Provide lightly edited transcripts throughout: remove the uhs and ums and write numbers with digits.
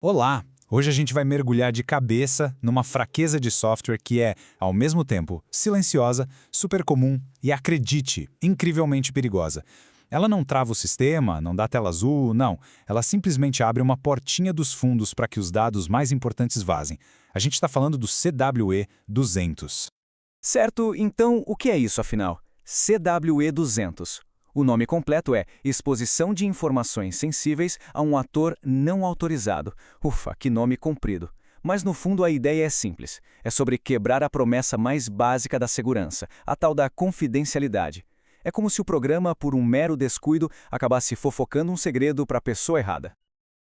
Olá! Hoje a gente vai mergulhar de cabeça numa fraqueza de software que é, ao mesmo tempo, silenciosa, super comum e, acredite, incrivelmente perigosa. Ela não trava o sistema, não dá tela azul, não. Ela simplesmente abre uma portinha dos fundos para que os dados mais importantes vazem. A gente está falando do CWE-200. Certo, então o que é isso afinal? CWE-200. O nome completo é Exposição de Informações Sensíveis a um Ator Não Autorizado. Ufa, que nome comprido. Mas no fundo a ideia é simples. É sobre quebrar a promessa mais básica da segurança, a tal da confidencialidade. É como se o programa, por um mero descuido, acabasse fofocando um segredo para a pessoa errada.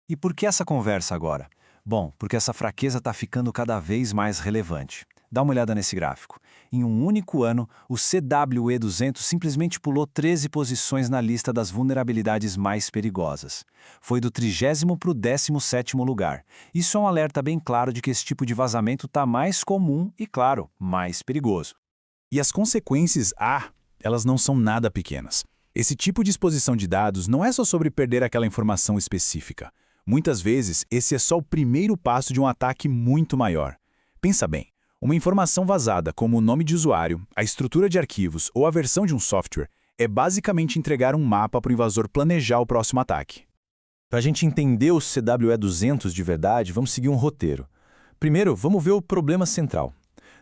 E por que essa conversa agora? Bom, porque essa fraqueza está ficando cada vez mais relevante. Dá uma olhada nesse gráfico. Em um único ano, o CWE-200 simplesmente pulou 13 posições na lista das vulnerabilidades mais perigosas. Foi do 30º para o 17º lugar. Isso é um alerta bem claro de que esse tipo de vazamento está mais comum e, claro, mais perigoso. E as consequências, elas não são nada pequenas. Esse tipo de exposição de dados não é só sobre perder aquela informação específica. Muitas vezes, esse é só o primeiro passo de um ataque muito maior. Pensa bem. Uma informação vazada, como o nome de usuário, a estrutura de arquivos ou a versão de um software, é basicamente entregar um mapa para o invasor planejar o próximo ataque. Para a gente entender o CWE-200 de verdade, vamos seguir um roteiro. Primeiro, vamos ver o problema central.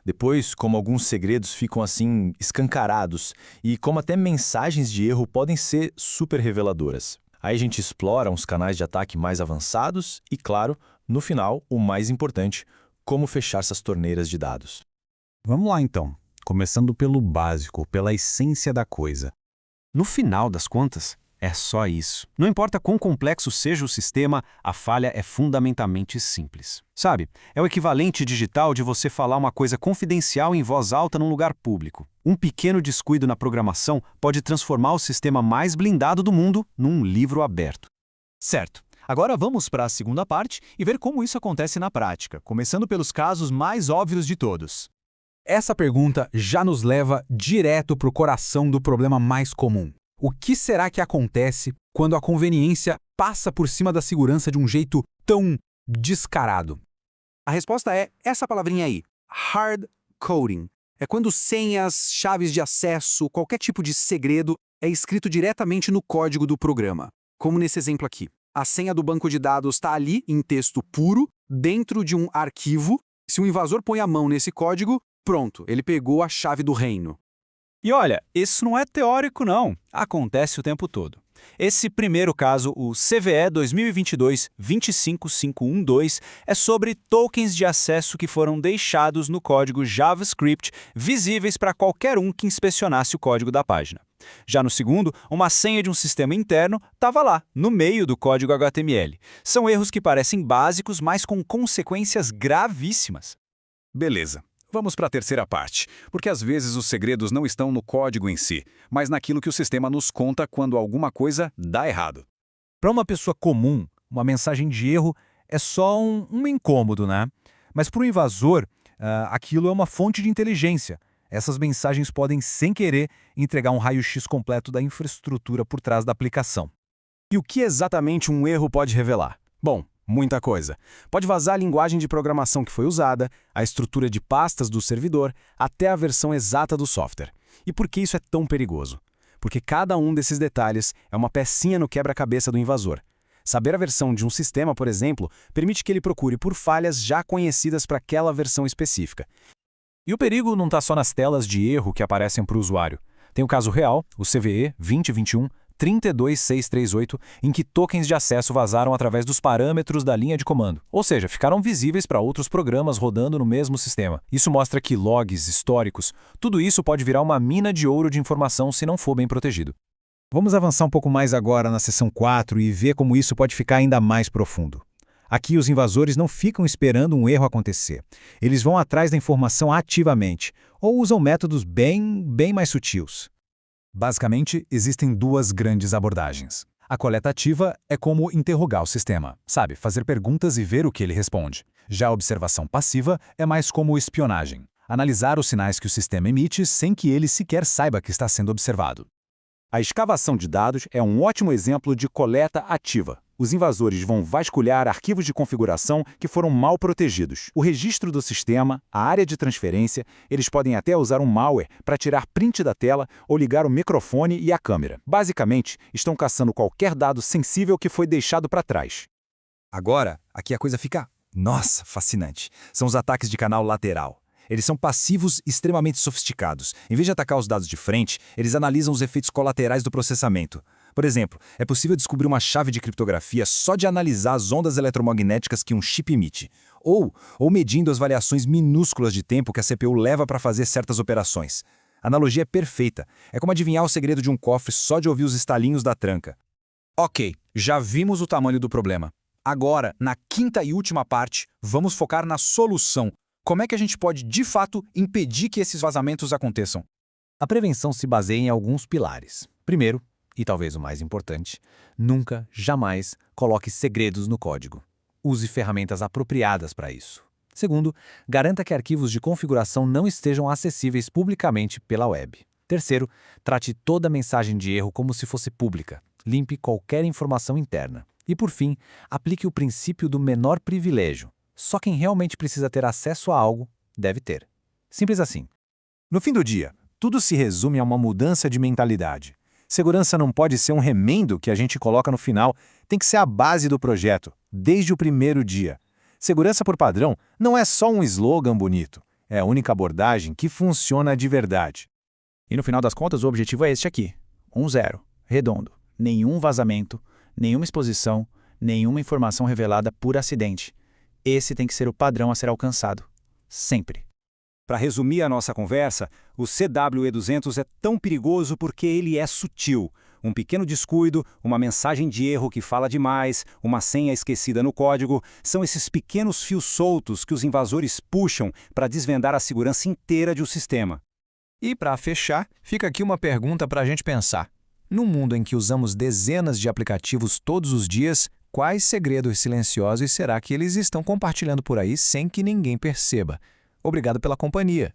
Depois, como alguns segredos ficam assim escancarados e como até mensagens de erro podem ser super reveladoras. Aí a gente explora uns canais de ataque mais avançados e, claro, no final, o mais importante, como fechar essas torneiras de dados. Vamos lá então, começando pelo básico, pela essência da coisa. No final das contas, é só isso. Não importa quão complexo seja o sistema, a falha é fundamentalmente simples. Sabe, é o equivalente digital de você falar uma coisa confidencial em voz alta num lugar público. Um pequeno descuido na programação pode transformar o sistema mais blindado do mundo num livro aberto. Certo. Agora vamos para a segunda parte e ver como isso acontece na prática, começando pelos casos mais óbvios de todos. Essa pergunta já nos leva direto para o coração do problema mais comum. O que será que acontece quando a conveniência passa por cima da segurança de um jeito tão descarado? A resposta é essa palavrinha aí, hard coding. É quando senhas, chaves de acesso, qualquer tipo de segredo é escrito diretamente no código do programa. Como nesse exemplo aqui. A senha do banco de dados está ali, em texto puro, dentro de um arquivo. Se o invasor põe a mão nesse código, pronto, ele pegou a chave do reino. E olha, isso não é teórico não, acontece o tempo todo. Esse primeiro caso, o CVE 2022-25512, é sobre tokens de acesso que foram deixados no código JavaScript, visíveis para qualquer um que inspecionasse o código da página. Já no segundo, uma senha de um sistema interno estava lá, no meio do código HTML. São erros que parecem básicos, mas com consequências gravíssimas. Beleza. Vamos para a terceira parte, porque às vezes os segredos não estão no código em si, mas naquilo que o sistema nos conta quando alguma coisa dá errado. Para uma pessoa comum, uma mensagem de erro é só um incômodo, né? Mas para o invasor, aquilo é uma fonte de inteligência. Essas mensagens podem, sem querer, entregar um raio-x completo da infraestrutura por trás da aplicação. E o que exatamente um erro pode revelar? Bom, muita coisa. Pode vazar a linguagem de programação que foi usada, a estrutura de pastas do servidor, até a versão exata do software. E por que isso é tão perigoso? Porque cada um desses detalhes é uma pecinha no quebra-cabeça do invasor. Saber a versão de um sistema, por exemplo, permite que ele procure por falhas já conhecidas para aquela versão específica. E o perigo não está só nas telas de erro que aparecem para o usuário. Tem o caso real, o CVE 2021-32638, em que tokens de acesso vazaram através dos parâmetros da linha de comando, ou seja, ficaram visíveis para outros programas rodando no mesmo sistema. Isso mostra que logs, históricos, tudo isso pode virar uma mina de ouro de informação se não for bem protegido. Vamos avançar um pouco mais agora na seção 4 e ver como isso pode ficar ainda mais profundo. Aqui os invasores não ficam esperando um erro acontecer. Eles vão atrás da informação ativamente, ou usam métodos bem mais sutis. Basicamente, existem duas grandes abordagens. A coleta ativa é como interrogar o sistema, sabe, fazer perguntas e ver o que ele responde. Já a observação passiva é mais como espionagem, analisar os sinais que o sistema emite sem que ele sequer saiba que está sendo observado. A escavação de dados é um ótimo exemplo de coleta ativa. Os invasores vão vasculhar arquivos de configuração que foram mal protegidos. O registro do sistema, a área de transferência, eles podem até usar um malware para tirar print da tela ou ligar o microfone e a câmera. Basicamente, estão caçando qualquer dado sensível que foi deixado para trás. Agora, aqui a coisa fica, nossa, fascinante. São os ataques de canal lateral. Eles são passivos extremamente sofisticados. Em vez de atacar os dados de frente, eles analisam os efeitos colaterais do processamento. Por exemplo, é possível descobrir uma chave de criptografia só de analisar as ondas eletromagnéticas que um chip emite, ou medindo as variações minúsculas de tempo que a CPU leva para fazer certas operações. A analogia é perfeita. É como adivinhar o segredo de um cofre só de ouvir os estalinhos da tranca. Ok, já vimos o tamanho do problema. Agora, na quinta e última parte, vamos focar na solução. Como é que a gente pode, de fato, impedir que esses vazamentos aconteçam? A prevenção se baseia em alguns pilares. Primeiro, e talvez o mais importante, nunca, jamais, coloque segredos no código. Use ferramentas apropriadas para isso. Segundo, garanta que arquivos de configuração não estejam acessíveis publicamente pela web. Terceiro, trate toda mensagem de erro como se fosse pública. Limpe qualquer informação interna. E, por fim, aplique o princípio do menor privilégio. Só quem realmente precisa ter acesso a algo deve ter. Simples assim. No fim do dia, tudo se resume a uma mudança de mentalidade. Segurança não pode ser um remendo que a gente coloca no final, tem que ser a base do projeto, desde o primeiro dia. Segurança por padrão não é só um slogan bonito, é a única abordagem que funciona de verdade. E no final das contas, o objetivo é este aqui. 1-0, redondo. Nenhum vazamento, nenhuma exposição, nenhuma informação revelada por acidente. Esse tem que ser o padrão a ser alcançado. Sempre. Para resumir a nossa conversa, o CWE200 é tão perigoso porque ele é sutil. Um pequeno descuido, uma mensagem de erro que fala demais, uma senha esquecida no código, são esses pequenos fios soltos que os invasores puxam para desvendar a segurança inteira de um sistema. E para fechar, fica aqui uma pergunta para a gente pensar. Num mundo em que usamos dezenas de aplicativos todos os dias, quais segredos silenciosos será que eles estão compartilhando por aí sem que ninguém perceba? Obrigado pela companhia.